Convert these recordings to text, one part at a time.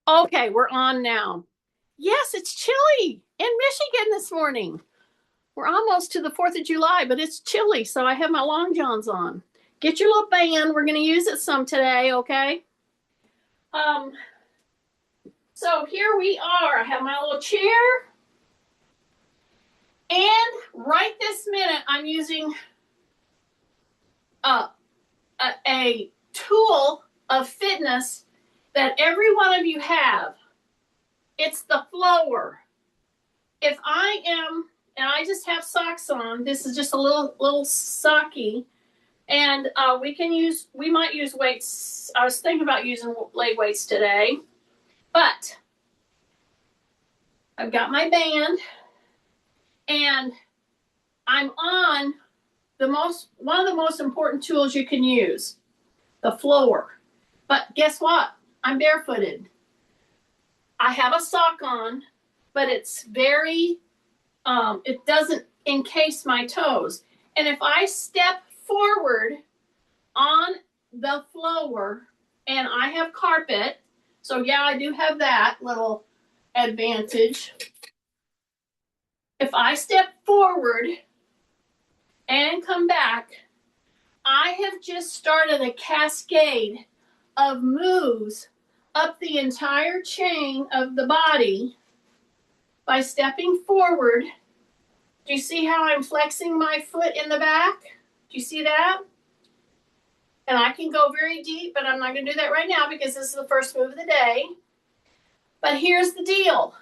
Okay, we're on now. Yes, it's chilly in Michigan this morning. We're almost to the 4th of July, but it's chilly, so I have my long johns on. Get your little band. We're going to use it some today, okay? Um, so here we are. I have my little chair, and right this minute, I'm using a, a tool of fitness that every one of you have. It's the flower. If I am, and I just have socks on, this is just a little socky, and we might use weights. I was thinking about using leg weights today, but I've got my band, and I'm on one of the most important tools you can use, the floor. But guess what? I'm barefooted. I have a sock on, but it's very, it doesn't encase my toes. And if I step forward on the floor, and I have carpet, so yeah, I do have that little advantage. If I step forward and come back, I have just started a cascade of moves up the entire chain of the body by stepping forward. Do you see how I'm flexing my foot in the back? Do you see that? And I can go very deep, but I'm not going to do that right now because this is the first move of the day. But here's the deal.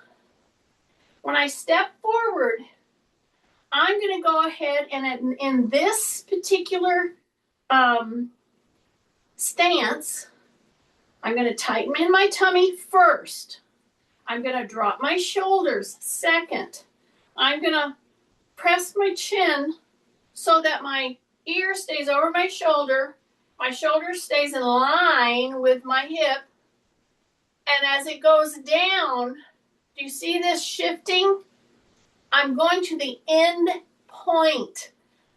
When I step forward, I'm going to go ahead and in this particular stance, I'm going to tighten in my tummy first. I'm going to drop my shoulders second. I'm going to press my chin so that my ear stays over my shoulder. My shoulder stays in line with my hip. And as it goes down, do you see this shifting? I'm going to the end point,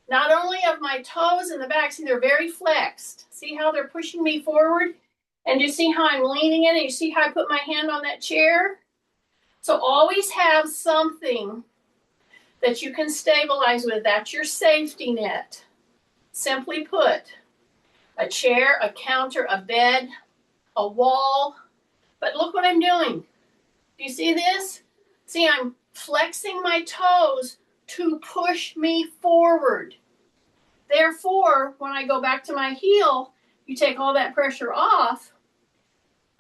not only of my toes in the back, see they're very flexed. See how they're pushing me forward? And you see how I'm leaning in, and you see how I put my hand on that chair? So always have something that you can stabilize with. That's your safety net. Simply put, a chair, a counter, a bed, a wall. But look what I'm doing. Do you see this? See, I'm flexing my toes to push me forward. Therefore, when I go back to my heel, you take all that pressure off.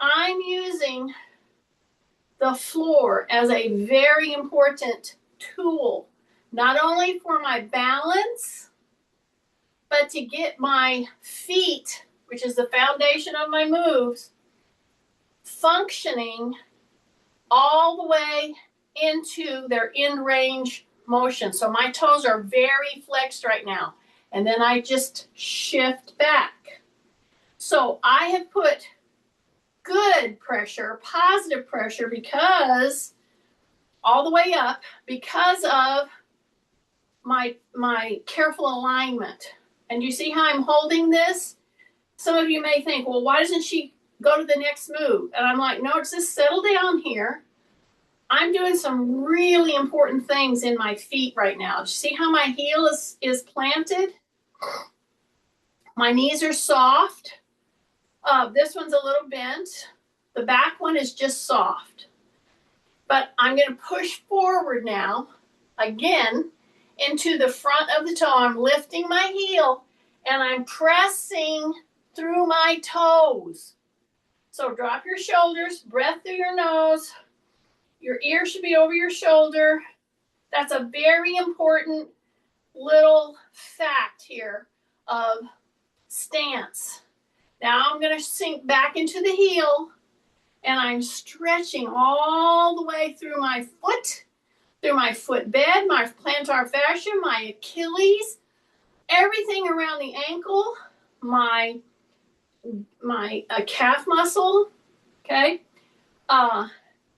I'm using the floor as a very important tool, not only for my balance, but to get my feet, which is the foundation of my moves, functioning all the way into their end range motion. So my toes are very flexed right now. And then I just shift back. So I have put good pressure, positive pressure, because all the way up, because of my careful alignment. And you see how I'm holding this? Some of you may think, well, why doesn't she go to the next move? And I'm like, no, just settle down here. I'm doing some really important things in my feet right now. Do you see how my heel is planted? My knees are soft. This one's a little bent. The back one is just soft. But I'm going to push forward now, again, into the front of the toe. I'm lifting my heel, and I'm pressing through my toes. So drop your shoulders, breath through your nose. Your ear should be over your shoulder. That's a very important little fact here of stance. Now I'm going to sink back into the heel, and I'm stretching all the way through my foot bed, my plantar fascia, my Achilles, everything around the ankle, my calf muscle, okay? All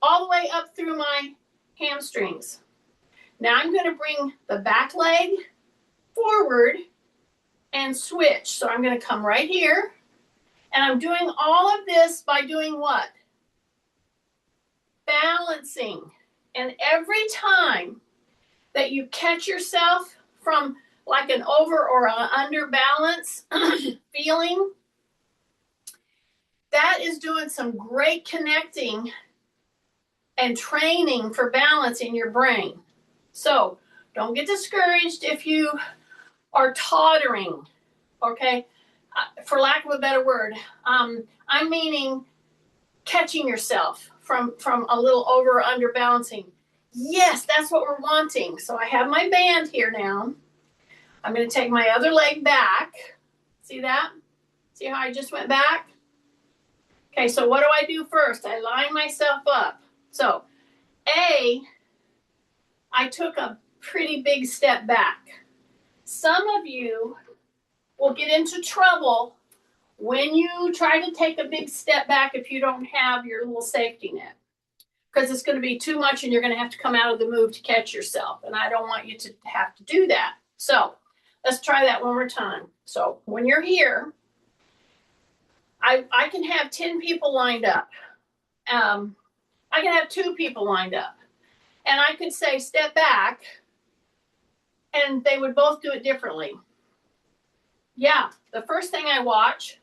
the way up through my hamstrings. Now I'm going to bring the back leg forward and switch. So I'm going to come right here. And I'm doing all of this by doing what? balancing. And every time that you catch yourself from like an over or an under balance feeling, that is doing some great connecting and training for balance in your brain. So don't get discouraged if you are tottering, okay? For lack of a better word, I'm meaning catching yourself from a little over or under balancing. Yes, that's what we're wanting. So I have my band here now. I'm going to take my other leg back. See that? See how I just went back? Okay, so what do I do first? I line myself up. So, I took a pretty big step back. Some of you will get into trouble when you try to take a big step back if you don't have your little safety net, because it's going to be too much and you're going to have to come out of the move to catch yourself, and I don't want you to have to do that. So let's try that one more time. So when you're here, I can have 10 people lined up. I can have 2 people lined up, and I could say step back, and they would both do it differently. Yeah, the first thing I watch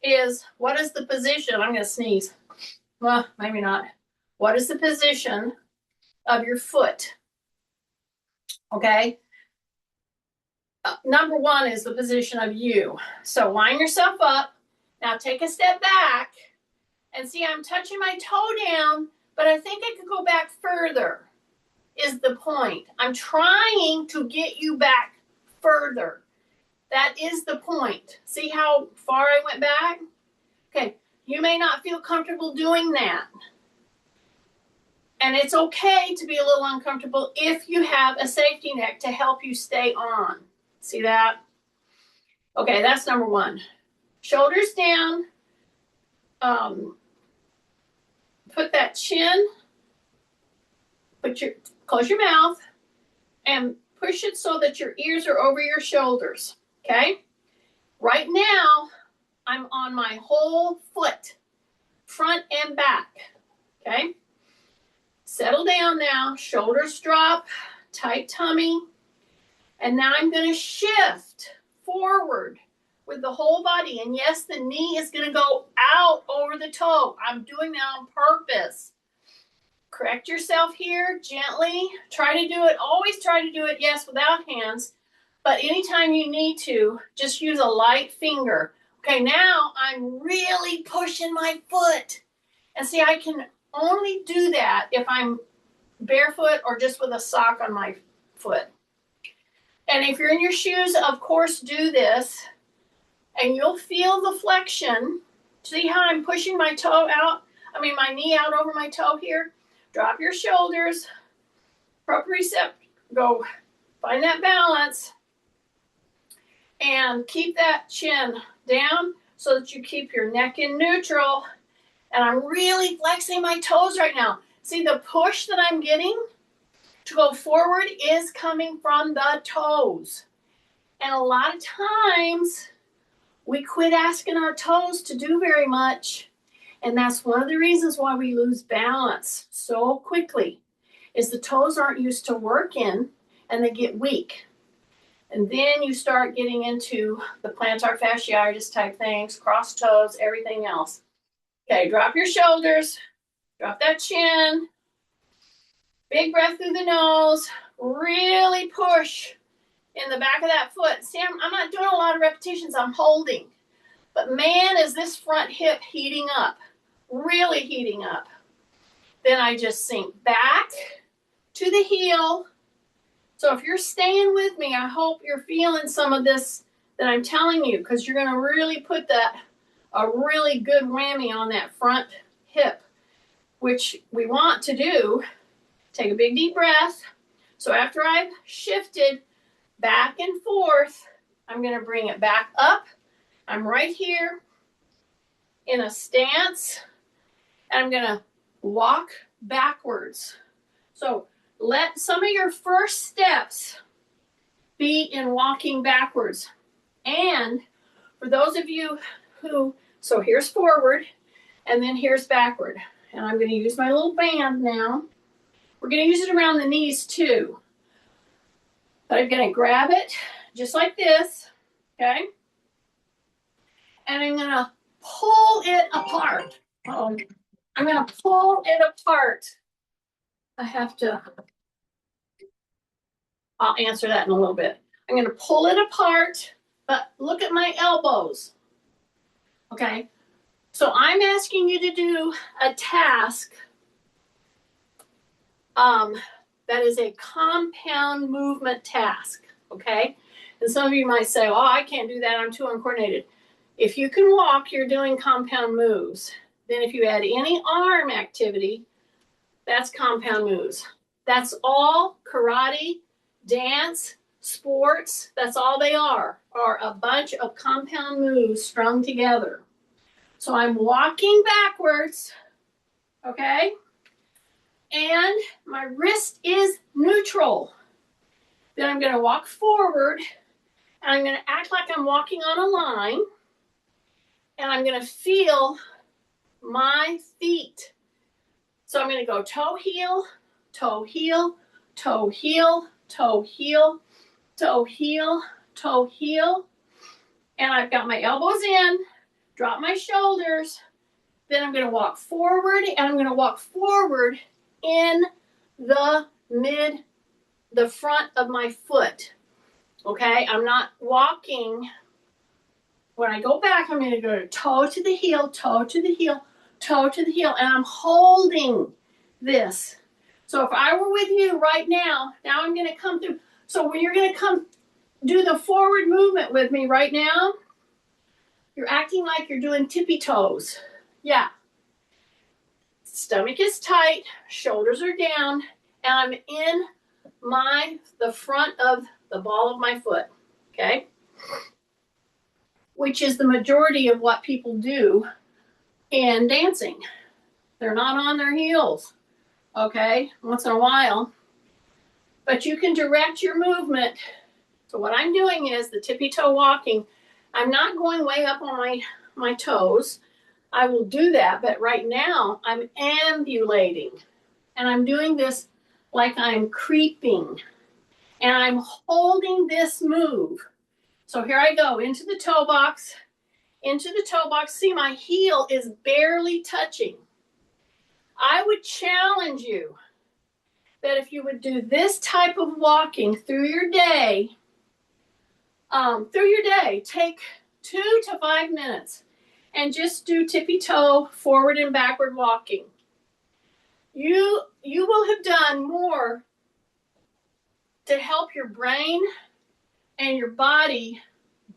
is, what is the position? I'm going to sneeze. Well, maybe not. What is the position of your foot? Okay. Number 1 is the position of you. So line yourself up. Now take a step back and see, I'm touching my toe down, but I think I could go back further, is the point. I'm trying to get you back further. That is the point. See how far I went back? Okay, you may not feel comfortable doing that. And it's okay to be a little uncomfortable if you have a safety net to help you stay on. See that? Okay, that's number 1. Shoulders down. Put that chin, close your mouth, and push it so that your ears are over your shoulders, okay? Right now, I'm on my whole foot, front and back, okay? Settle down now, shoulders drop, tight tummy, and now I'm going to shift forward with the whole body, and yes, the knee is going to go out over the toe. I'm doing that on purpose. Correct yourself here gently. Try to do it, always try to do it, yes, without hands, but anytime you need to, just use a light finger. Okay, now I'm really pushing my foot. And see, I can only do that if I'm barefoot or just with a sock on my foot. And if you're in your shoes, of course, do this. And you'll feel the flexion. See how I'm pushing my toe out? My knee out over my toe here. Drop your shoulders. Proprioceptor. Go find that balance. And keep that chin down so that you keep your neck in neutral. And I'm really flexing my toes right now. See, the push that I'm getting to go forward is coming from the toes. And a lot of times, we quit asking our toes to do very much. And that's one of the reasons why we lose balance so quickly, is the toes aren't used to working and they get weak. And then you start getting into the plantar fasciitis type things, cross toes, everything else. Okay, drop your shoulders, drop that chin, big breath through the nose, really push in the back of that foot. See, I'm not doing a lot of repetitions, I'm holding. But man, is this front hip heating up, really heating up. Then I just sink back to the heel. So if you're staying with me, I hope you're feeling some of this that I'm telling you, because you're going to really put a really good whammy on that front hip, which we want to do. Take a big deep breath. So after I've shifted back and forth, I'm going to bring it back up. I'm right here in a stance, and I'm going to walk backwards. So let some of your first steps be in walking backwards. And for those of you who, so here's forward, and then here's backward. And I'm going to use my little band now. We're going to use it around the knees too. But I'm going to grab it just like this, okay? And I'm going to pull it apart. I'm going to pull it apart. I'll answer that in a little bit. I'm going to pull it apart, but look at my elbows, okay? So I'm asking you to do a task that is a compound movement task, okay? And some of you might say, oh, I can't do that, I'm too uncoordinated. If you can walk, you're doing compound moves. Then if you add any arm activity, that's compound moves. That's all karate, dance, sports, that's all they are a bunch of compound moves strung together. So I'm walking backwards, okay? And my wrist is neutral. Then I'm going to walk forward, and I'm going to act like I'm walking on a line, and I'm going to feel my feet. So I'm going to go toe, heel, toe, heel, toe, heel, toe, heel, toe, heel, toe, heel. And I've got my elbows in, drop my shoulders. Then I'm going to walk forward, and I'm going to walk forward in the front of my foot. Okay, I'm not walking. When I go back, I'm going to go to toe to the heel, toe to the heel, toe to the heel, and I'm holding this. So if I were with you right now I'm going to come through. So when you're going to come do the forward movement with me right now, you're acting like you're doing tippy toes. Yeah. Stomach is tight, shoulders are down, and I'm in the front of the ball of my foot, okay? Which is the majority of what people do in dancing. They're not on their heels, okay, once in a while. But you can direct your movement. So what I'm doing is the tippy toe walking. I'm not going way up on my toes. I will do that, but right now I'm ambulating. And I'm doing this like I'm creeping. And I'm holding this move. So here I go into the toe box. Into the toe box. See, my heel is barely touching. I would challenge you that if you would do this type of walking through your day, take 2 to 5 minutes and just do tippy toe forward and backward walking. You will have done more to help your brain and your body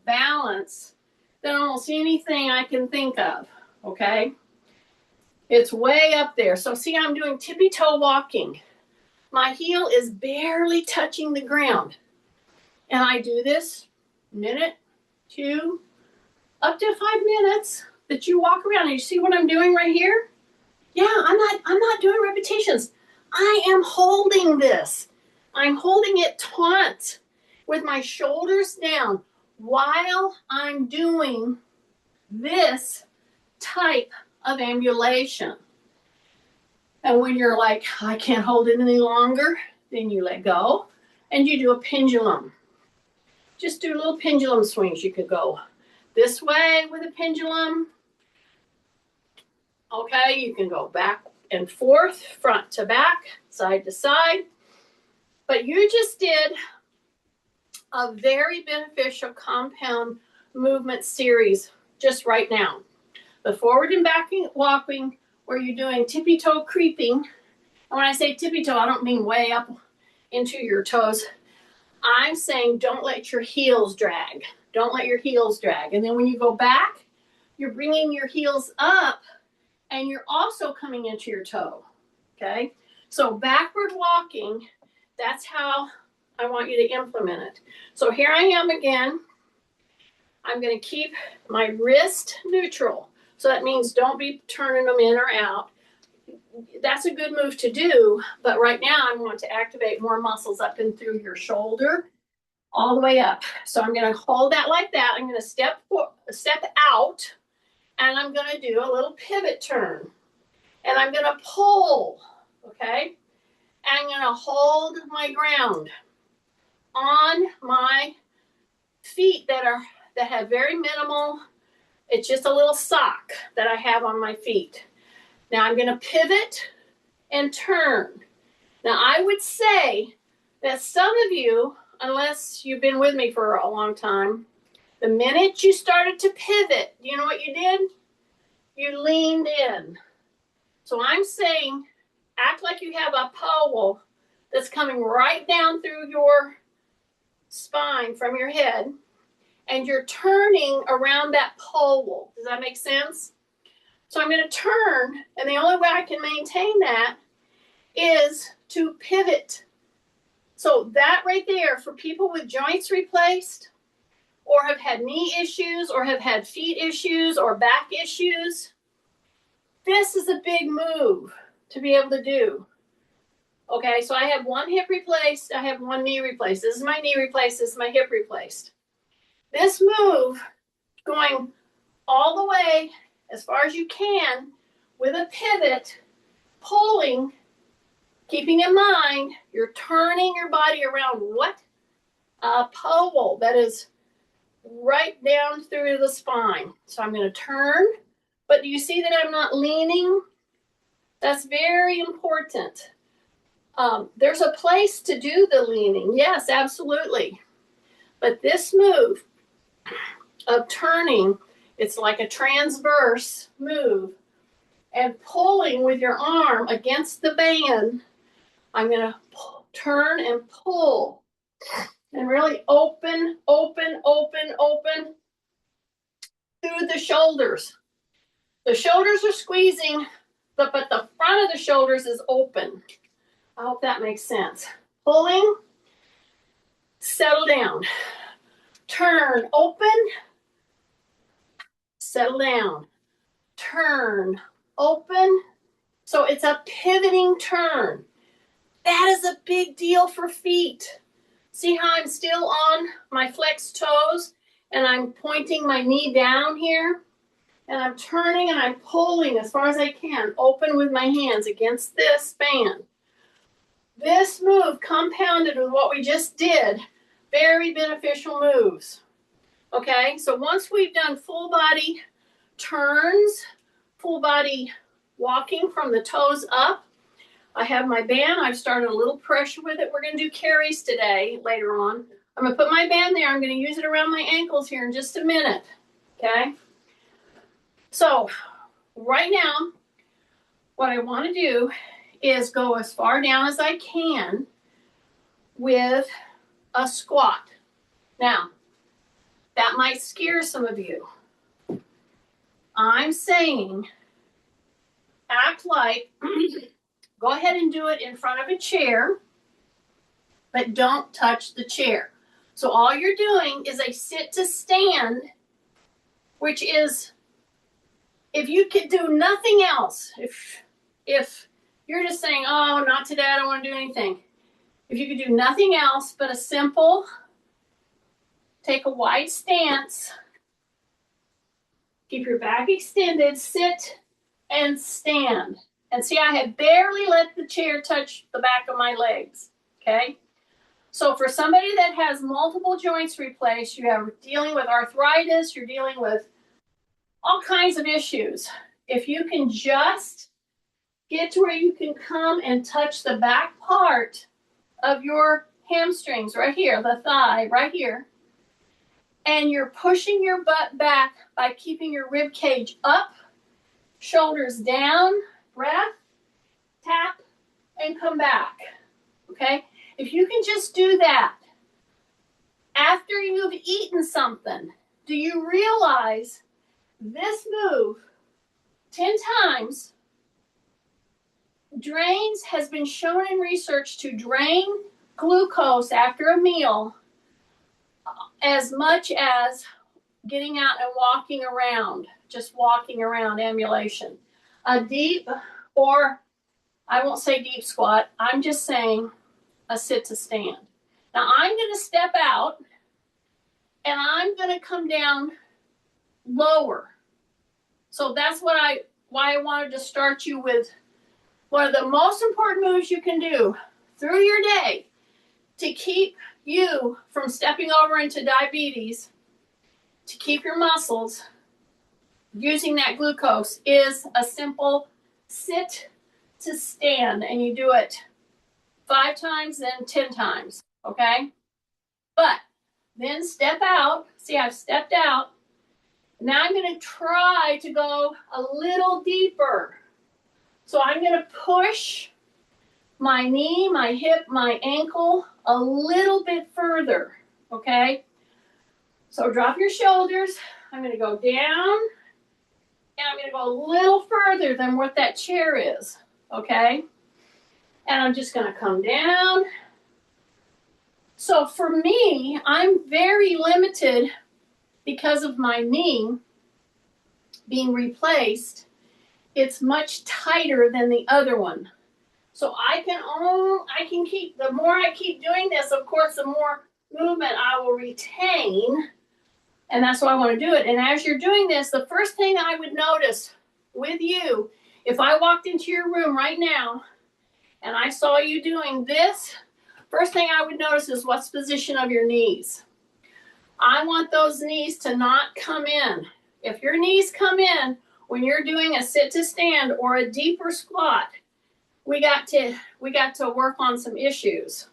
balance than almost anything I can think of, okay? It's way up there. So see, I'm doing tippy toe walking. My heel is barely touching the ground. And I do this minute, 2, up to 5 minutes that you walk around. And you see what I'm doing right here? Yeah, I'm not doing repetitions. I am holding this. I'm holding it taut with my shoulders down while I'm doing this type of ambulation. And when you're like, I can't hold it any longer, then you let go and you do a pendulum. Just do little pendulum swings. You could go this way with a pendulum. Okay, you can go back and forth, front to back, side to side. But you just did a very beneficial compound movement series just right now. The forward and back walking, where you're doing tippy toe creeping. And when I say tippy toe, I don't mean way up into your toes. I'm saying don't let your heels drag. Don't let your heels drag. And then when you go back, you're bringing your heels up and you're also coming into your toe, okay? So backward walking, that's how I want you to implement it. So here I am again. I'm going to keep my wrist neutral. So that means don't be turning them in or out. That's a good move to do, but right now I want to activate more muscles up and through your shoulder, all the way up. So I'm going to hold that like that. I'm going to step out, and I'm going to do a little pivot turn. And I'm going to pull, okay? And I'm going to hold my ground on my feet that have very minimal. It's just a little sock that I have on my feet. Now I'm going to pivot and turn. Now I would say that some of you, unless you've been with me for a long time, the minute you started to pivot, you know what you did? You leaned in. So I'm saying, act like you have a pole that's coming right down through your spine from your head, and you're turning around that pole. Does that make sense? So I'm going to turn, and the only way I can maintain that is to pivot. So that right there, for people with joints replaced, or have had knee issues, or have had feet issues, or back issues, this is a big move to be able to do. Okay, so I have one hip replaced, I have one knee replaced. This is my knee replaced, this is my hip replaced. This move, going all the way as far as you can with a pivot, pulling, keeping in mind you're turning your body around what? A pole that is right down through the spine. So I'm going to turn, but do you see that I'm not leaning? That's very important. There's a place to do the leaning. Yes, absolutely. But this move of turning, it's like a transverse move, and pulling with your arm against the band. I'm going to turn and pull and really open, open, open, open through the shoulders. The shoulders are squeezing, but the front of the shoulders is open. I hope that makes sense. Pulling, settle down. Turn, open, settle down. Turn, open. So it's a pivoting turn. That is a big deal for feet. See how I'm still on my flexed toes and I'm pointing my knee down here? And I'm turning and I'm pulling as far as I can, open with my hands against this band. This move compounded with what we just did, very beneficial moves. Okay, so once we've done full body turns, full body walking from the toes up, I have my band. I've started a little pressure with it. We're going to do carries today, later on. I'm going to put my band there. I'm going to use it around my ankles here in just a minute. Okay? So, right now, what I want to do is go as far down as I can with a squat. Now, that might scare some of you. I'm saying, act like, go ahead and do it in front of a chair, but don't touch the chair. So all you're doing is a sit to stand, which is, if you could do nothing else, if you're just saying, oh, not today, I don't want to do anything. If you could do nothing else but a simple, take a wide stance, keep your back extended, sit and stand. And see, I have barely let the chair touch the back of my legs, okay? So for somebody that has multiple joints replaced, you are dealing with arthritis, you're dealing with all kinds of issues. If you can just get to where you can come and touch the back part of your hamstrings right here, the thigh right here, and you're pushing your butt back by keeping your rib cage up, shoulders down, breath, tap, and come back, okay? If you can just do that after you've eaten something, do you realize this move 10 times has been shown in research to drain glucose after a meal as much as getting out and walking around, just walking around, ambulation. A deep, or I won't say deep squat, I'm just saying a sit to stand. Now I'm going to step out and I'm going to come down lower. So that's what I why I wanted to start you with one of the most important moves you can do through your day to keep you from stepping over into diabetes, to keep your muscles using that glucose, is a simple sit to stand, and you do it 5 times, then 10 times, okay? But then step out. See, I've stepped out. Now I'm going to try to go a little deeper. So I'm going to push my knee, my hip, my ankle a little bit further, okay? So drop your shoulders. I'm going to go down, and I'm going to go a little further than what that chair is, okay? And I'm just going to come down. So for me, I'm very limited because of my knee being replaced. It's much tighter than the other one. So I can keep, the more I keep doing this, of course, the more movement I will retain. And that's why I want to do it. And as you're doing this, the first thing I would notice with you, if I walked into your room right now and I saw you doing this, first thing I would notice is what's the position of your knees. I want those knees to not come in. If your knees come in when you're doing a sit to stand or a deeper squat, we got to work on some issues.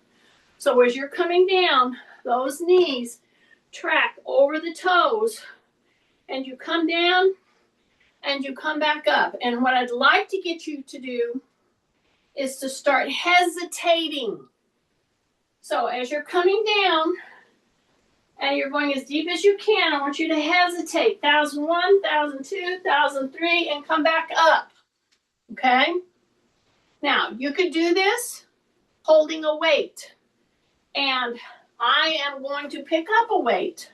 So as you're coming down, those knees track over the toes, and you come down and you come back up. And what I'd like to get you to do is to start hesitating. So as you're coming down and you're going as deep as you can, I want you to hesitate. 1,001, 1,002, 1,003, and come back up. Okay? Now, you could do this holding a weight. And I am going to pick up a weight,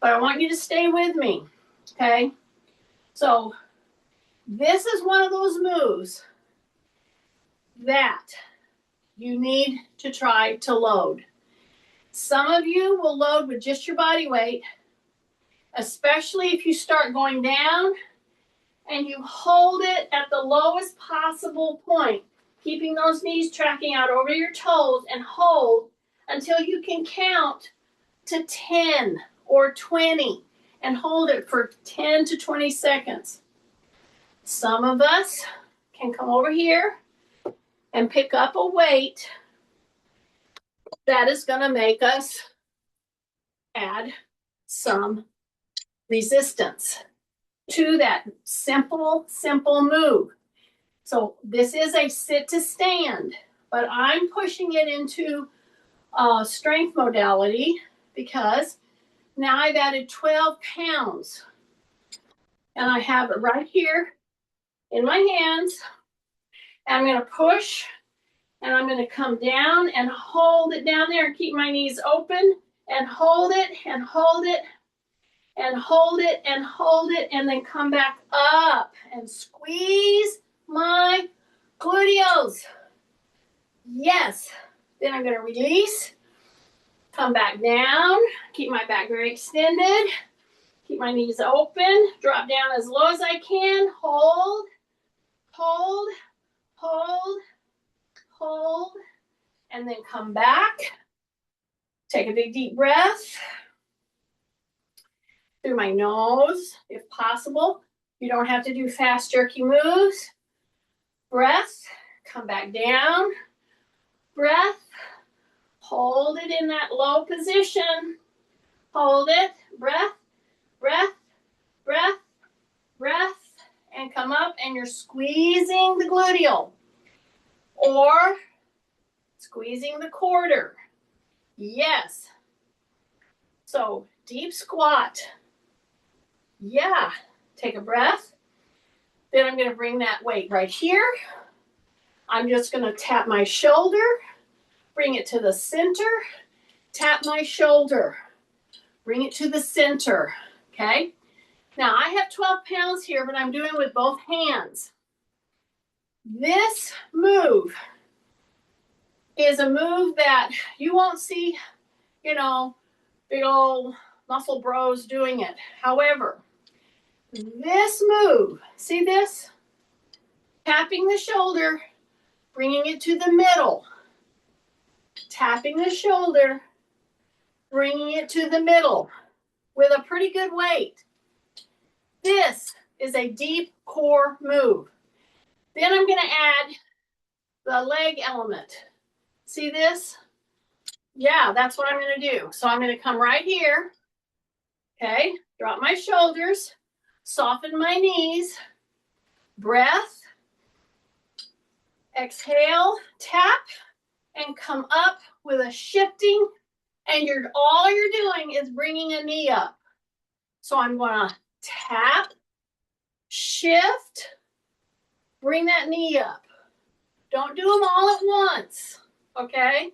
but I want you to stay with me. Okay? So, this is one of those moves that you need to try to load. Some of you will load with just your body weight, especially if you start going down and you hold it at the lowest possible point, keeping those knees tracking out over your toes, and hold until you can count to 10 or 20 and hold it for 10 to 20 seconds. Some of us can come over here and pick up a weight that is going to make us add some resistance to that simple move. So this is a sit to stand, but I'm pushing it into strength modality because now I've added 12 pounds. And I have it right here in my hands. And I'm going to push, and I'm going to come down and hold it down there and keep my knees open and hold it and hold it and hold it and hold it, and then come back up and squeeze my gluteals. Yes. Then I'm going to release, come back down, keep my back very extended, keep my knees open, drop down as low as I can, hold, hold, hold, hold, and then come back. Take a big deep breath through my nose, if possible. You don't have to do fast, jerky moves. Breath, come back down. Breath, hold it in that low position. Hold it, breath, breath, breath, breath, and come up, and you're squeezing the gluteal or squeezing the quarter. Yes. So deep squat. Yeah. Take a breath. Then I'm going to bring that weight right here. I'm just going to tap my shoulder, bring it to the center, tap my shoulder, bring it to the center. Okay. Now I have 12 pounds here, but I'm doing it with both hands. This move is a move that you won't see, big old muscle bros doing it. However, this move, see this? tapping the shoulder, bringing it to the middle. Tapping the shoulder, bringing it to the middle with a pretty good weight. This is a deep core move. Then I'm going to add the leg element. See this? Yeah, that's what I'm going to do. So I'm going to come right here. Okay, drop my shoulders, soften my knees, breath, exhale, tap, and come up with a shifting, and all you're doing is bringing a knee up. So I'm going to tap, shift, bring that knee up. Don't do them all at once, okay?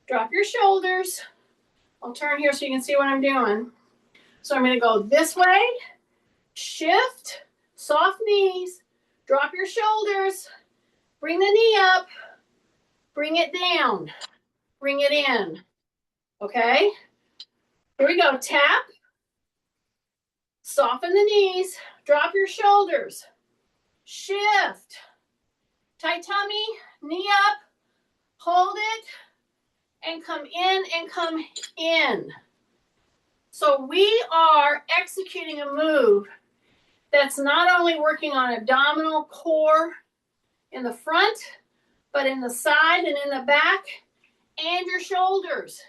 Drop your shoulders. I'll turn here so you can see what I'm doing. So I'm going to go this way, shift, soft knees, drop your shoulders, bring the knee up, bring it down, bring it in, okay? Here we go, tap, soften the knees, drop your shoulders, shift, tight tummy, knee up, hold it, and come in and come in. So we are executing a move that's not only working on abdominal core in the front, but in the side and in the back and your shoulders.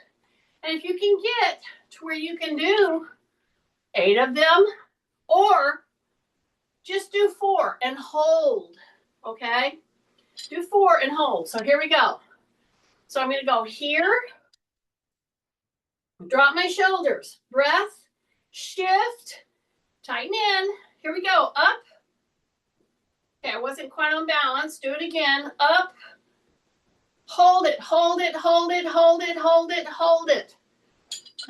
And if you can get to where you can do 8 of them, or just do 4 and hold, okay? Do 4 and hold. So here we go. So I'm going to go here, drop my shoulders, breath, shift, tighten in. Here we go, up. Okay, I wasn't quite on balance. Do it again, up. Hold it, hold it, hold it, hold it, hold it, hold it.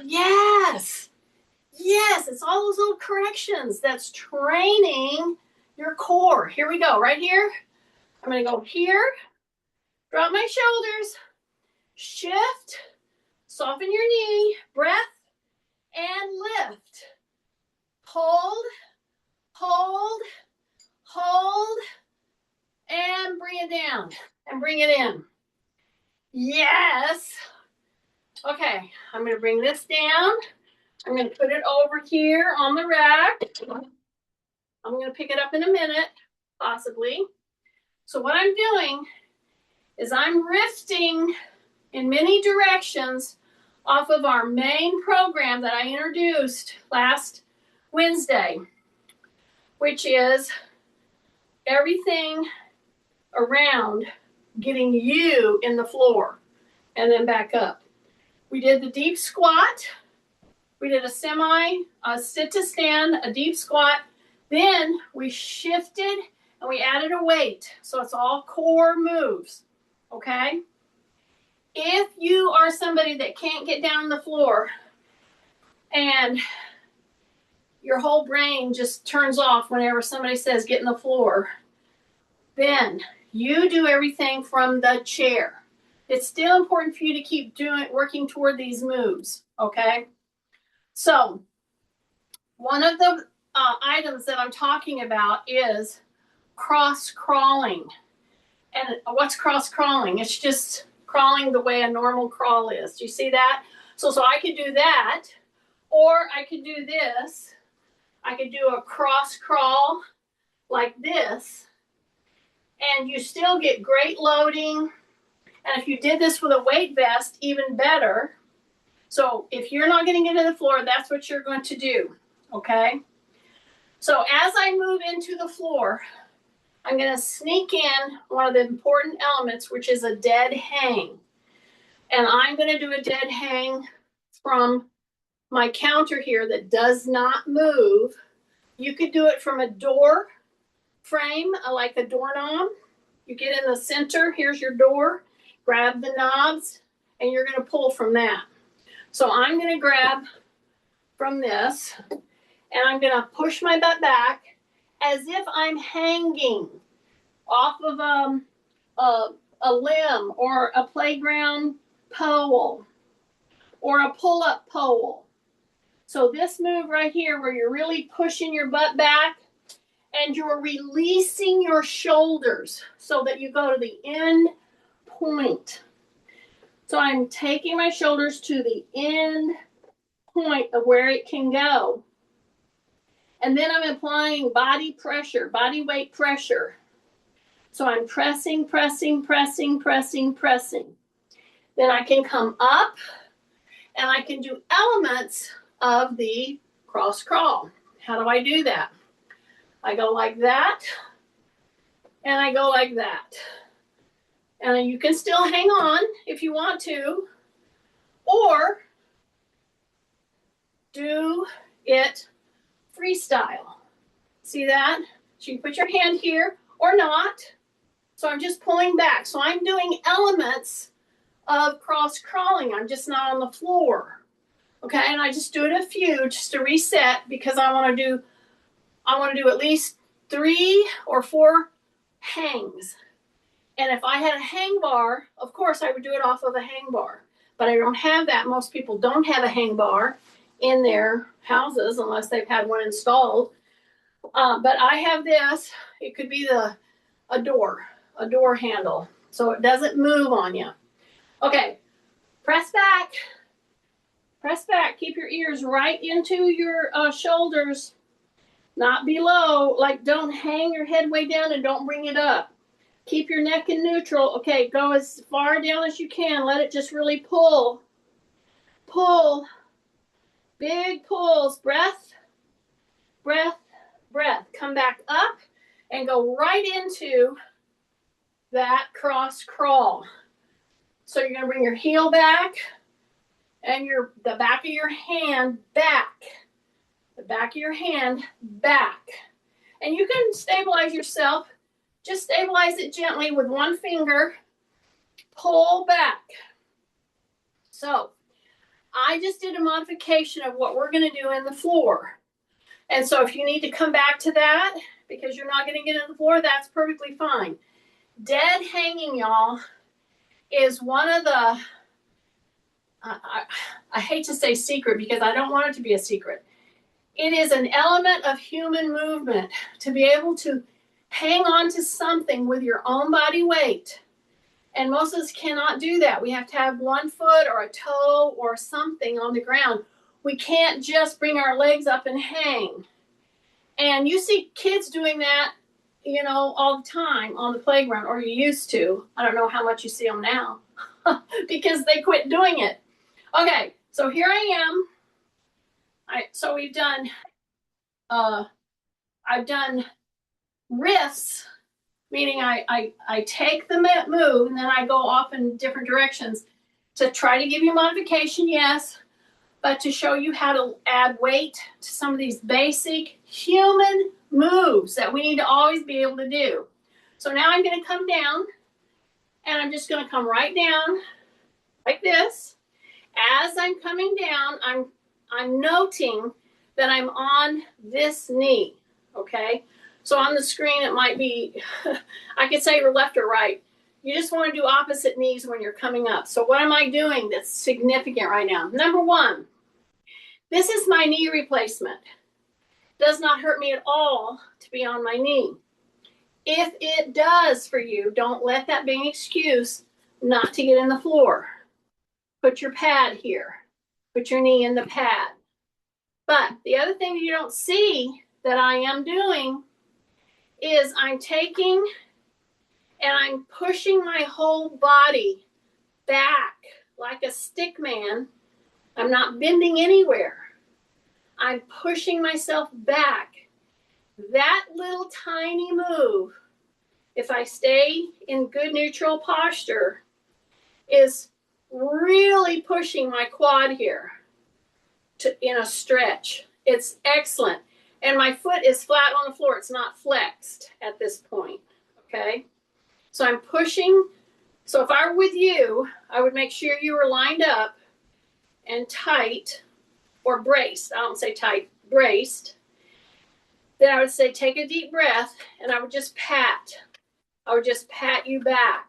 Yes, yes, it's all those little corrections that's training your core. Here we go, right here. I'm going to go here, drop my shoulders, shift, soften your knee, breath, and lift. Hold, hold, hold, and bring it down, and bring it in. Yes. Okay, I'm going to bring this down. I'm going to put it over here on the rack. I'm going to pick it up in a minute, possibly. So what I'm doing is I'm rifting in many directions off of our main program that I introduced last Wednesday, which is everything around getting you in the floor and then back up. We did the deep squat. We did a sit to stand, a deep squat. Then we shifted and we added a weight. So it's all core moves, okay? If you are somebody that can't get down on the floor and your whole brain just turns off whenever somebody says get in the floor, then you do everything from the chair. It's still important for you to keep working toward these moves, okay? So one of the items that I'm talking about is cross crawling. And what's cross crawling? It's just crawling the way a normal crawl is. Do you see that? So I could do that, or I could do this. I could do a cross crawl like this, and you still get great loading. And if you did this with a weight vest, even better. So if you're not going to get to the floor, that's what you're going to do, okay? So as I move into the floor, I'm going to sneak in one of the important elements, which is a dead hang. And I'm going to do a dead hang from my counter here that does not move. You could do it from a door frame, like a doorknob. You get in the center, here's your door, grab the knobs, and you're going to pull from that. So I'm going to grab from this, and I'm going to push my butt back as if I'm hanging off of a limb or a playground pole or a pull-up pole. So this move right here where you're really pushing your butt back and you're releasing your shoulders so that you go to the end point. So I'm taking my shoulders to the end point of where it can go. And then I'm applying body pressure, body weight pressure. So I'm pressing, pressing, pressing, pressing, pressing. Then I can come up and I can do elements of the cross crawl. How do I do that? I go like that, and I go like that. And you can still hang on if you want to, or do it freestyle. See that? So you put your hand here or not. So I'm just pulling back. So I'm doing elements of cross crawling. I'm just not on the floor. Okay, and I just do it a few just to reset, because I want to do at least 3 or 4 hangs. And if I had a hang bar, of course I would do it off of a hang bar. But I don't have that. Most people don't have a hang bar in their houses unless they've had one installed. But I have this. It could be a door handle, so it doesn't move on you. Okay, press back. Press back. Keep your ears right into your shoulders, not below. Like, don't hang your head way down and don't bring it up. Keep your neck in neutral. Okay, go as far down as you can. Let it just really pull. Pull. Big pulls. Breath, breath, breath. Come back up and go right into that cross crawl. So you're going to bring your heel back and the back of your hand back. The back of your hand back. And you can stabilize yourself. Just stabilize it gently with one finger. Pull back. So I just did a modification of what we're going to do in the floor. And so if you need to come back to that because you're not going to get in the floor, that's perfectly fine. Dead hanging, y'all, is one of the, I hate to say secret because I don't want it to be a secret. It is an element of human movement to be able to hang on to something with your own body weight. And most of us cannot do that. We have to have one foot or a toe or something on the ground. We can't just bring our legs up and hang. And you see kids doing that, all the time on the playground, or you used to. I don't know how much you see them now because they quit doing it. Okay, so here I am. So we've done, I've done riffs, meaning I take the move and then I go off in different directions to try to give you modification, yes, but to show you how to add weight to some of these basic human moves that we need to always be able to do. So now I'm going to come down, and I'm just going to come right down like this. As I'm coming down, I'm noting that I'm on this knee, okay? So on the screen, it might be, I could say left or right. You just want to do opposite knees when you're coming up. So what am I doing that's significant right now? Number 1, this is my knee replacement. Does not hurt me at all to be on my knee. If it does for you, don't let that be an excuse not to get in the floor. Put your pad here. Put your knee in the pad. But the other thing you don't see that I am doing is I'm taking and I'm pushing my whole body back like a stick man. I'm not bending anywhere. I'm pushing myself back. That little tiny move, if I stay in good neutral posture, is really pushing my quad here in a stretch. It's excellent. And my foot is flat on the floor. It's not flexed at this point, okay? So I'm pushing. So if I were with you, I would make sure you were lined up and tight, or braced. I don't say tight, braced. Then I would say take a deep breath, and I would just pat. I would just pat you back,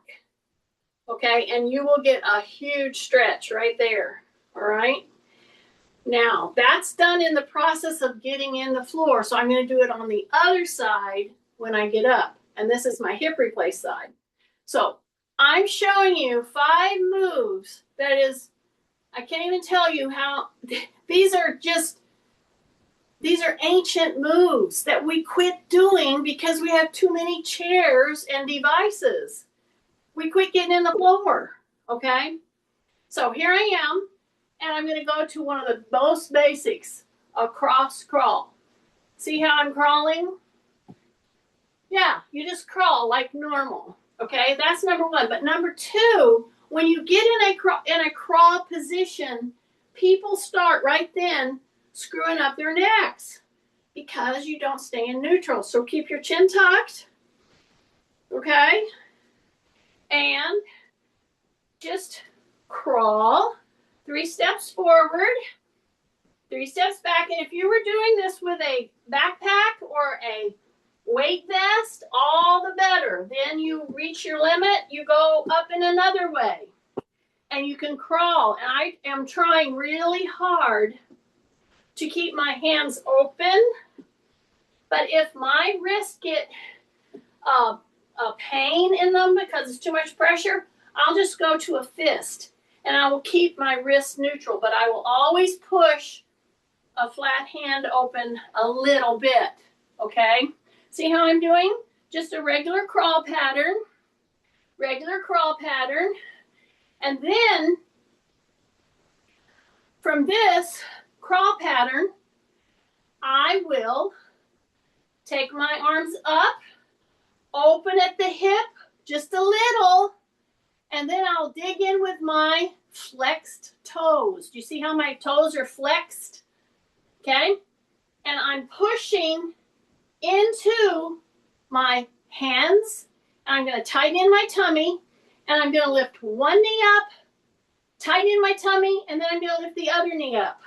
okay? And you will get a huge stretch right there, all right? Now, that's done in the process of getting in the floor. So I'm going to do it on the other side when I get up. And this is my hip replace side. So I'm showing you 5 moves. That is, I can't even tell you how, these are ancient moves that we quit doing because we have too many chairs and devices. We quit getting in the floor, okay? So here I am, and I'm going to go to one of the most basics, a cross crawl. See how I'm crawling? Yeah, you just crawl like normal, okay? That's number 1. But number 2, when you get in a crawl position, people start right then screwing up their necks because you don't stay in neutral. So keep your chin tucked, okay? And just crawl 3 steps forward, 3 steps back. And if you were doing this with a backpack or a weight vest, all the better. Then you reach your limit, you go up in another way. And you can crawl. And I am trying really hard to keep my hands open. But if my wrists get a pain in them because it's too much pressure, I'll just go to a fist. And I will keep my wrist neutral. But I will always push a flat hand open a little bit. Okay? See how I'm doing? Just a regular crawl pattern. Regular crawl pattern. And then, from this crawl pattern, I will take my arms up, open at the hip, just a little, and then I'll dig in with my flexed toes. Do you see how my toes are flexed? Okay? And I'm pushing into my hands. I'm going to tighten in my tummy, and I'm going to lift one knee up, tighten in my tummy, and then I'm going to lift the other knee up.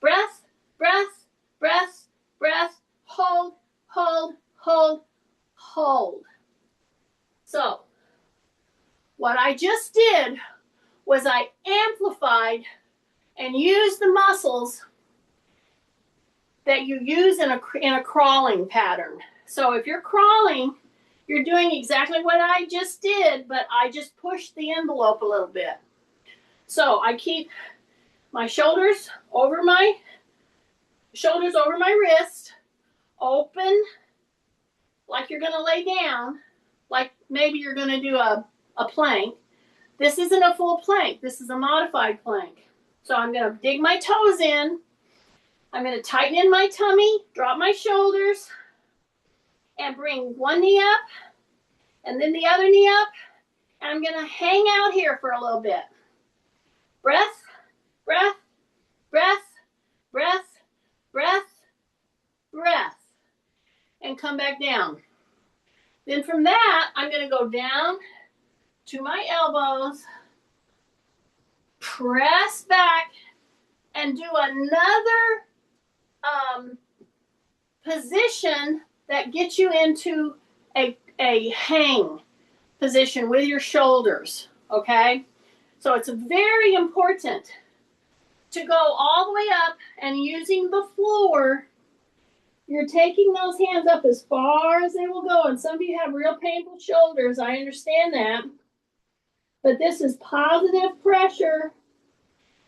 Breath, breath, breath, breath, hold, hold, hold, hold. So, what I just did was I amplified and used the muscles that you use in a crawling pattern. So if you're crawling, you're doing exactly what I just did, but I just pushed the envelope a little bit. So I keep my shoulders over my wrist, open, like you're gonna lay down, like maybe you're gonna do a plank. This isn't a full plank, this is a modified plank. So I'm gonna dig my toes in, I'm gonna tighten in my tummy, drop my shoulders, and bring one knee up, and then the other knee up, and I'm gonna hang out here for a little bit. Breath, breath, breath, breath, breath, breath, and come back down. Then from that, I'm gonna go down to my elbows, press back, and do another position that gets you into a hang position with your shoulders, okay? So it's very important to go all the way up and using the floor. You're taking those hands up as far as they will go. And some of you have real painful shoulders. I understand that. But this is positive pressure.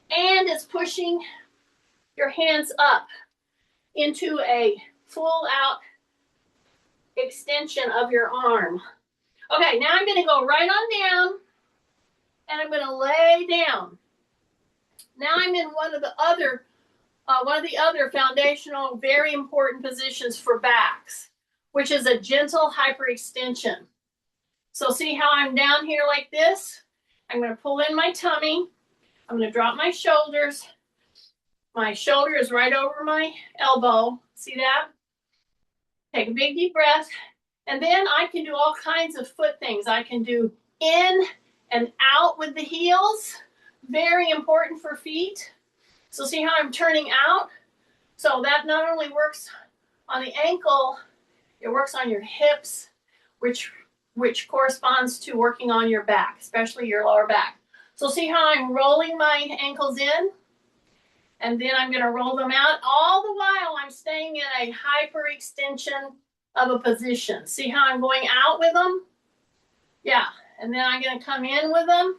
And it's pushing your hands up into a full out extension of your arm. Okay, now I'm going to go right on down. And I'm going to lay down. Now I'm in one of the other foundational, very important positions for backs, which is a gentle hyperextension. So see how I'm down here like this? I'm going to pull in my tummy. I'm going to drop my shoulders. My shoulder is right over my elbow. See that? Take a big deep breath. And then I can do all kinds of foot things. I can do in and out with the heels. Very important for feet. So see how I'm turning out? So that not only works on the ankle, it works on your hips, which corresponds to working on your back, especially your lower back. So see how I'm rolling my ankles in? And then I'm going to roll them out. All the while I'm staying in a hyperextension of a position. See how I'm going out with them? Yeah. And then I'm going to come in with them.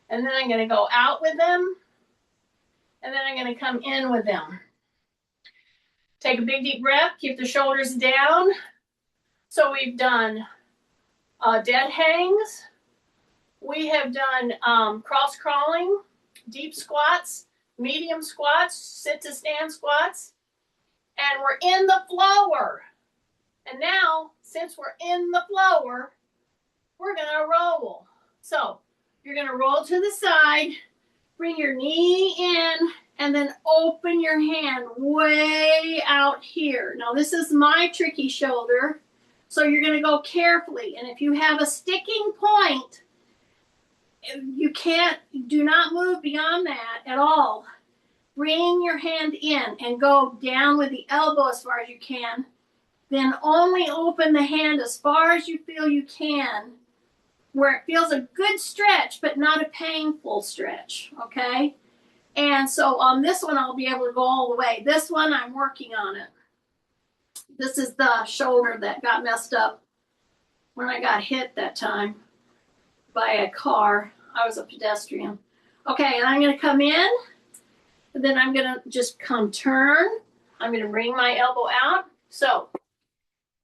And then I'm going to go out with them. And then I'm going to come in with them. Take a big deep breath. Keep the shoulders down. So we've done dead hangs. We have done cross crawling, deep squats, medium squats, sit to stand squats. And we're in the floor. And now, since we're in the floor, we're going to roll. So you're going to roll to the side, bring your knee in, and then open your hand way out here. Now, this is my tricky shoulder, so you're going to go carefully. And if you have a sticking point, you can't, do not move beyond that at all. Bring your hand in and go down with the elbow as far as you can. Then only open the hand as far as you feel you can, where it feels a good stretch, but not a painful stretch, okay? And so on this one, I'll be able to go all the way. This one, I'm working on it. This is the shoulder that got messed up when I got hit that time by a car. I was a pedestrian. Okay, and I'm going to come in, and then I'm going to just come turn. I'm going to bring my elbow out. So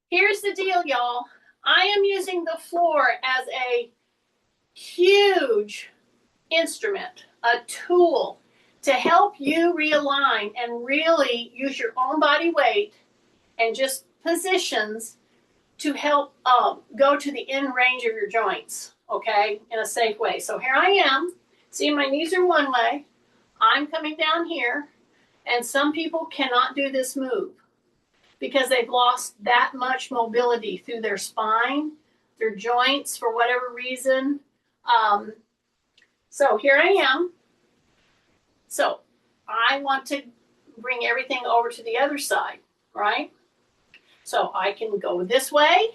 here's the deal, y'all. I am using the floor as a huge instrument, a tool to help you realign and really use your own body weight and just positions to help go to the end range of your joints, okay, in a safe way. So here I am. See, my knees are one way. I'm coming down here, and some people cannot do this move because they've lost that much mobility through their spine, their joints, for whatever reason. So here I am. So I want to bring everything over to the other side, right? So I can go this way,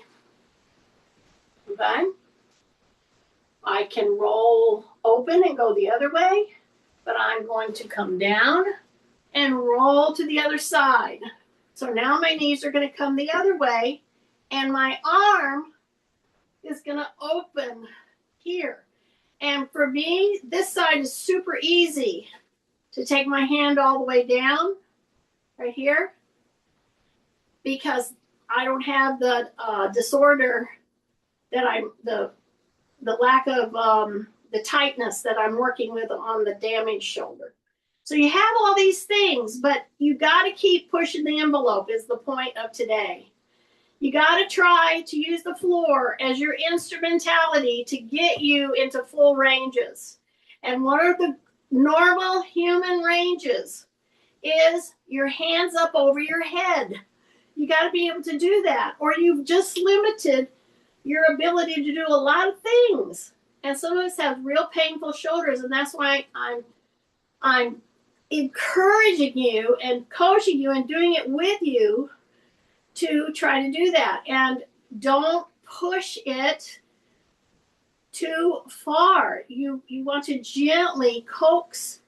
okay? I can roll open and go the other way, but I'm going to come down and roll to the other side. So now my knees are going to come the other way, and my arm is going to open here. And for me, this side is super easy to take my hand all the way down right here because I don't have the disorder that the lack of the tightness that I'm working with on the damaged shoulder. So you have all these things, but you got to keep pushing the envelope is the point of today. You got to try to use the floor as your instrumentality to get you into full ranges. And one of the normal human ranges is your hands up over your head. You got to be able to do that, or you've just limited your ability to do a lot of things. And some of us have real painful shoulders, and that's why I'm encouraging you and coaching you and doing it with you to try to do that. And don't push it too far. You want to gently coax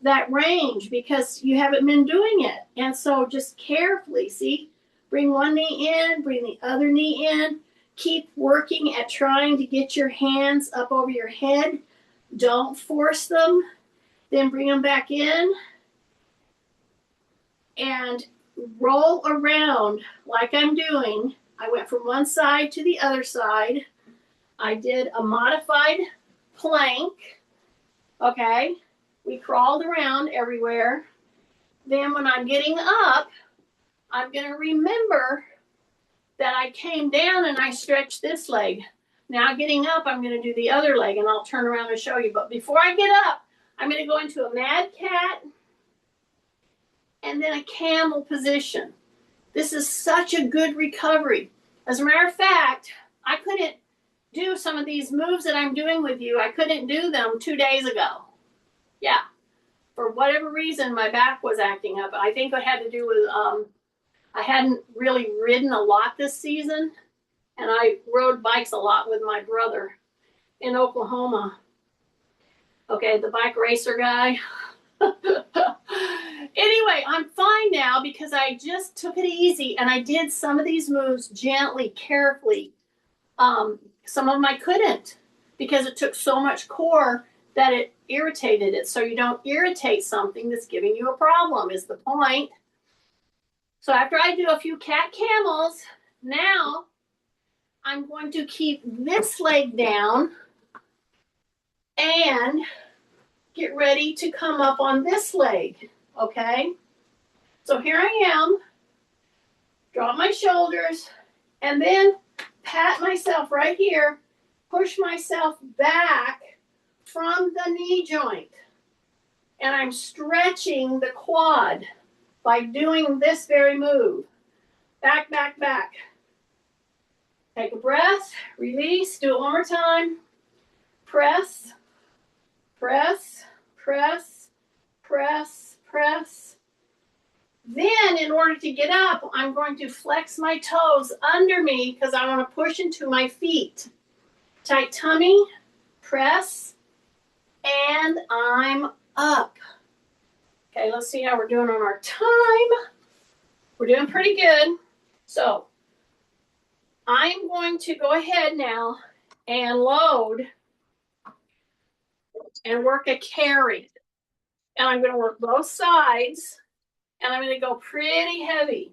that range because you haven't been doing it. And so just carefully, see, bring one knee in, bring the other knee in. Keep working at trying to get your hands up over your head. Don't force them. Then bring them back in and roll around like I'm doing. I went from one side to the other side. I did a modified plank. Okay, we crawled around everywhere. Then when I'm getting up, I'm going to remember that I came down and I stretched this leg. Now getting up, I'm going to do the other leg, and I'll turn around and show you. But before I get up, I'm going to go into a mad cat and then a camel position. This is such a good recovery. As a matter of fact, I couldn't do some of these moves that I'm doing with you. I couldn't do them 2 days ago. Yeah. For whatever reason, my back was acting up. I think it had to do with I hadn't really ridden a lot this season, and I rode bikes a lot with my brother in Oklahoma. Okay, the bike racer guy. Anyway, I'm fine now because I just took it easy and I did some of these moves gently, carefully. Some of them I couldn't because it took so much core that it irritated it. So you don't irritate something that's giving you a problem is the point. So after I do a few cat camels, now I'm going to keep this leg down and get ready to come up on this leg, okay? So here I am, drop my shoulders, and then pat myself right here, push myself back from the knee joint. And I'm stretching the quad by doing this very move. Back, back, back. Take a breath, release, do it one more time. Press, press, press, press, press. Then in order to get up, I'm going to flex my toes under me because I want to push into my feet. Tight tummy, press, and I'm up. Okay, let's see how we're doing on our time. We're doing pretty good. So I'm going to go ahead now and load and work a carry. And I'm going to work both sides, and I'm going to go pretty heavy.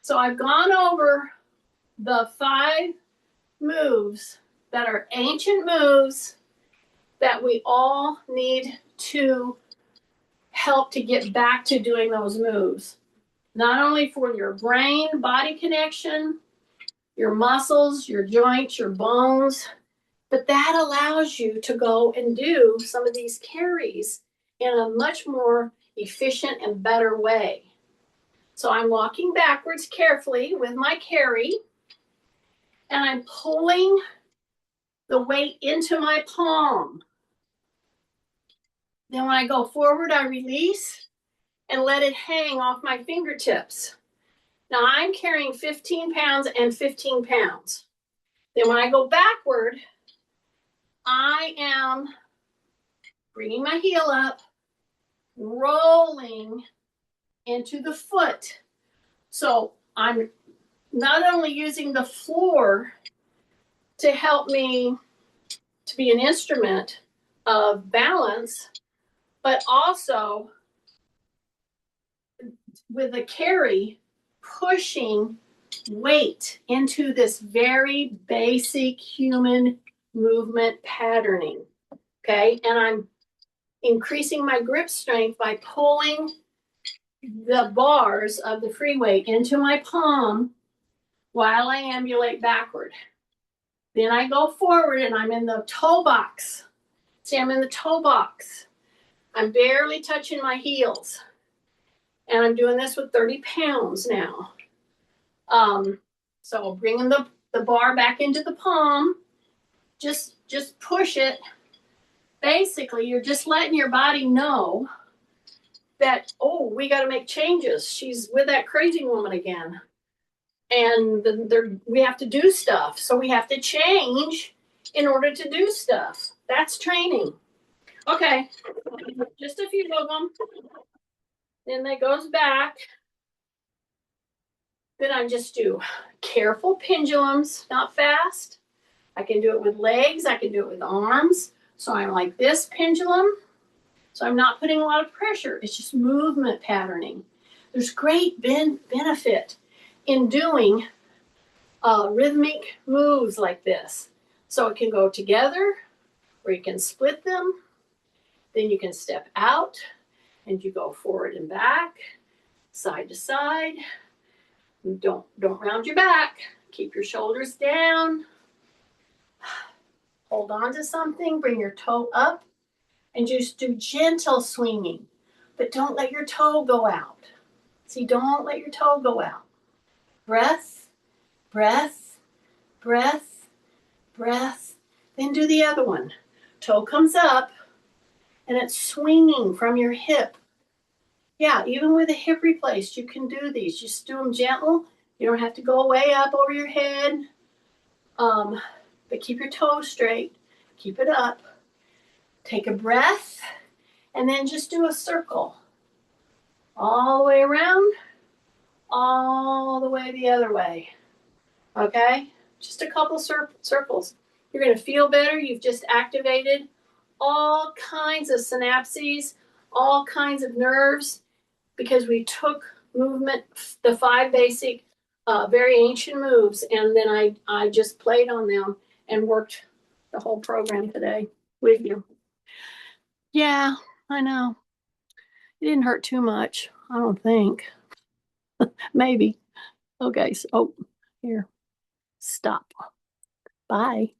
So I've gone over the 5 moves that are ancient moves that we all need to help to get back to doing those moves. Not only for your brain, body connection, your muscles, your joints, your bones, but that allows you to go and do some of these carries in a much more efficient and better way. So I'm walking backwards carefully with my carry, and I'm pulling the weight into my palm. Then when I go forward, I release and let it hang off my fingertips. Now I'm carrying 15 pounds and 15 pounds. Then when I go backward, I am bringing my heel up, rolling into the foot. So I'm not only using the floor to help me to be an instrument of balance, but also with the carry, pushing weight into this very basic human movement patterning. Okay, and I'm increasing my grip strength by pulling the bars of the free weight into my palm while I ambulate backward. Then I go forward and I'm in the toe box. See, I'm in the toe box. I'm barely touching my heels. And I'm doing this with 30 pounds now. So bringing the bar back into the palm, just push it. Basically, you're just letting your body know that, oh, we got to make changes. She's with that crazy woman again. And we have to do stuff. So we have to change in order to do stuff. That's training. Okay, just a few of them. Then that goes back. Then I just do careful pendulums, not fast. I can do it with legs. I can do it with arms. So I'm like this pendulum. So I'm not putting a lot of pressure. It's just movement patterning. There's great benefit in doing rhythmic moves like this. So it can go together, or you can split them. Then you can step out and you go forward and back, side to side. Don't round your back. Keep your shoulders down. Hold on to something, bring your toe up, and just do gentle swinging. But don't let your toe go out. See, don't let your toe go out. Breath, breath, breath, breath. Then do the other one. Toe comes up, and it's swinging from your hip. Yeah, even with a hip replaced, you can do these. Just do them gentle. You don't have to go way up over your head. But keep your toes straight. Keep it up. Take a breath And then just do a circle all the way around, all the way the other way. Okay? Just a couple circles. You're going to feel better. You've just activated all kinds of synapses, all kinds of nerves, because we took movement, the 5 basic, very ancient moves, and then I just played on them and worked the whole program today with you. Yeah, I know. It didn't hurt too much, I don't think. Maybe. Okay, so, here. Stop. Bye.